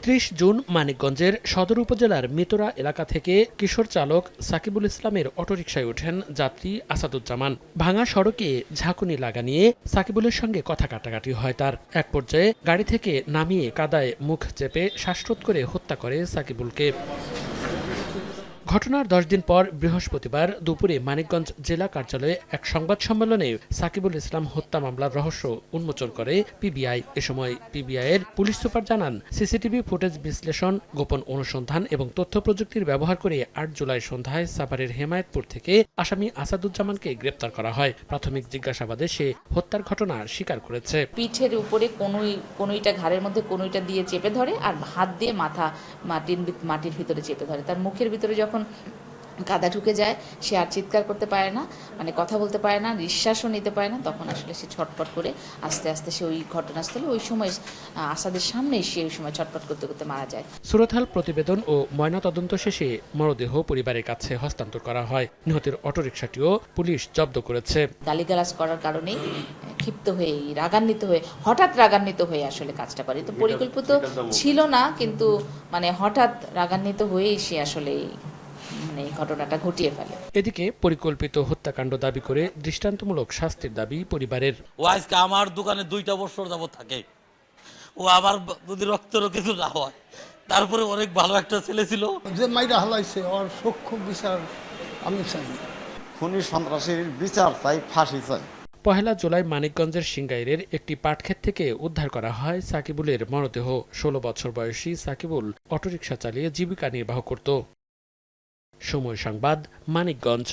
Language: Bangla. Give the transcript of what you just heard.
30 জুন মানিকগঞ্জের সদর উপজেলার মিতরা এলাকা থেকে কিশোর চালক সাকিবুল ইসলামের অটোরিকশায় ওঠেন যাত্রী আসাদুজ্জামান। ভাঙা সড়কে ঝাঁকুনি লাগা নিয়ে সাকিবুলের সঙ্গে কথা কাটাকাটি হয় তার। এক পর্যায়ে গাড়ি থেকে নামিয়ে কাদায় মুখ চেপে শ্বাসরোধ করে হত্যা করে সাকিবুলকে। ঘটনার 10 দিন পর বৃহস্পতিবার দুপুরে মানিকগঞ্জ জেলা কার্যালয়ে এক সংবাদ সম্মেলনে সাকিবুল ইসলাম হত্যা মামলার রহস্য উন্মোচন করে পিবিআই। এ সময় পিবিআইয়ের পুলিশ সুপার জানান, সিসিটিভি ফুটেজ বিশ্লেষণ, গোপন অনুসন্ধান এবং তথ্য প্রযুক্তির ব্যবহার করে 8 জুলাই সন্ধ্যায় সাভারের হেমায়েতপুর থেকে আসামি আসাদুজ্জামানকে গ্রেপ্তার করা হয়। প্রাথমিক জিজ্ঞাসাবাদে সে হত্যার ঘটনা স্বীকার করেছে। পিঠের উপরে কনুইটা ঘাড়ের মধ্যে কনুইটা দিয়ে চেপে ধরে আর হাত দিয়ে মাথা মাটির ভিতরে চেপে ধরে। তার মুখের ভিতরে যখন কাদা ঢুকে যায় সে আর চিৎকার করতে পারে না, মানে কথা বলতে পারে না, নিঃশ্বাসও নিতে পারে না। তখন আসলে সে ছটপট করে আস্তে আস্তে সে ওই ঘটনাস্থলে ওই সময় আসাদের সামনেই সে ওই সময় ছটপট করতে করতে মারা যায়। সুরতহাল প্রতিবেদন ও ময়নাতদন্ত শেষে মরদেহ পরিবারের কাছে হস্তান্তর করা হয়। নিহতের অটোরিকশাটিও পুলিশ জব্দ করেছে। গালিগালাজ করার কারণে ক্ষিপ্ত হয়ে হঠাৎ রাগান্বিত হয়ে আসলে কাজটা করে। তো পরিকল্পিত ছিল না, কিন্তু মানে হঠাৎ রাগান্বিত হয়েই সে আসলে মানে এই ঘটনাটা ঘটিয়ে ফেলে। এদিকে পরিকল্পিত হত্যাকাণ্ড দাবি করে দৃষ্টান্তমূলক শাস্তির দাবি পরিবারের। ও আজকে আমার দোকানে 2 বছর যাবত থাকে। ও আবার যদি রক্তেরও কিছু না হয়, তারপরে অনেক ভালো একটা ছেলে ছিল। যে মাইরা হালাইছে ওর সূক্ষ্ম বিচার আমি চাই। খুনি সন্ত্রাসীর বিচার চাই, ফাঁসি চাই। 1 জুলাই মানিকগঞ্জের সিংগাইরের একটি পাটক্ষেত থেকে উদ্ধার করা হয় সাকিবুলের মরদেহ। 16 বছর বয়সী সাকিবুল অটোরিকশা চালিয়ে জীবিকা নির্বাহ করত। সময় সংবাদ, মানিকগঞ্জ।